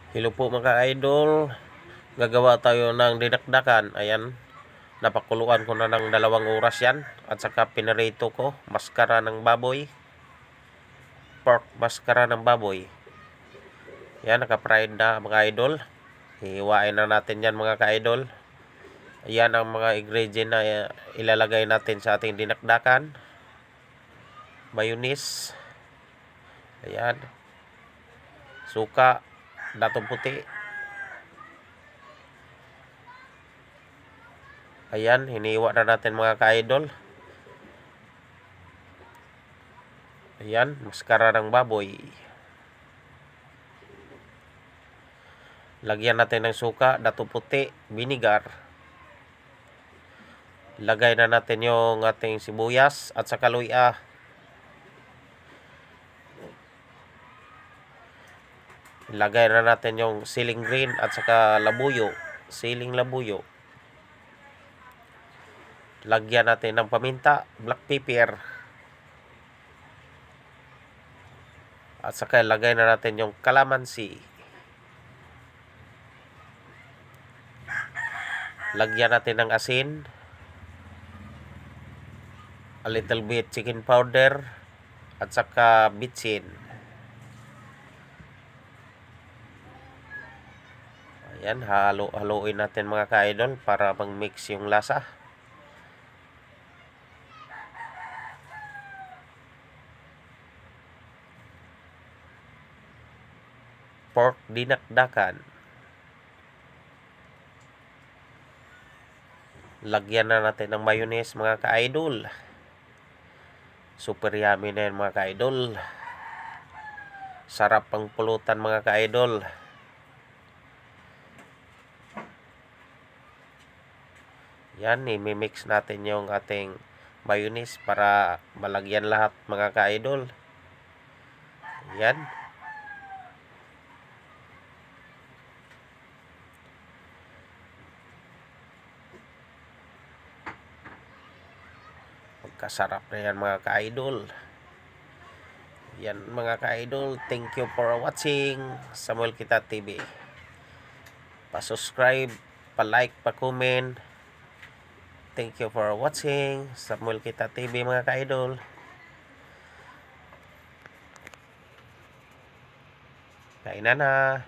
Hello po mga idol. Gagawa tayo ng dinakdakan. Ayan. Napakuluan ko na ng 2 oras yan. At saka pinarito ko. Maskara ng baboy. Pork maskara ng baboy. Yan. Naka-fried na mga idol. Hihiwain na natin yan mga ka-idol. Ayan ang mga ingredient na ilalagay natin sa ating dinakdakan. Mayonnaise. Ayan. Suka. Datong puti. Ayan, hiniwa na natin mga ka-idol. Ayan, maskara ng baboy. Lagyan natin ng suka, dato puti, vinegar. Lagay na natin yung ating sibuyas at saka luya. Lagay na natin yung siling green at saka labuyo. Siling labuyo. Lagyan natin ng paminta, black pepper. At saka lagay na natin yung kalamansi. Lagyan natin ng asin. A little bit chicken powder. At saka bitsin. Ayan, haluin natin mga ka-idol para mag-mix yung lasa. Pork dinakdakan. Lagyan na natin ng mayonnaise mga ka-idol. Super yummy na yan mga ka-idol. Sarap pang pulutan mga ka-idol. Yan, i-mix natin yung ating mayonnaise para malagyan lahat mga ka-idol. Yan. Pagkasarap na yan mga ka-idol. Yan mga ka-idol. Thank you for watching Samuel Kita TV. Pa-subscribe, pa-like, pa-comment. Thank you for watching Samuel Kita TV mga ka-idol. Kainan na.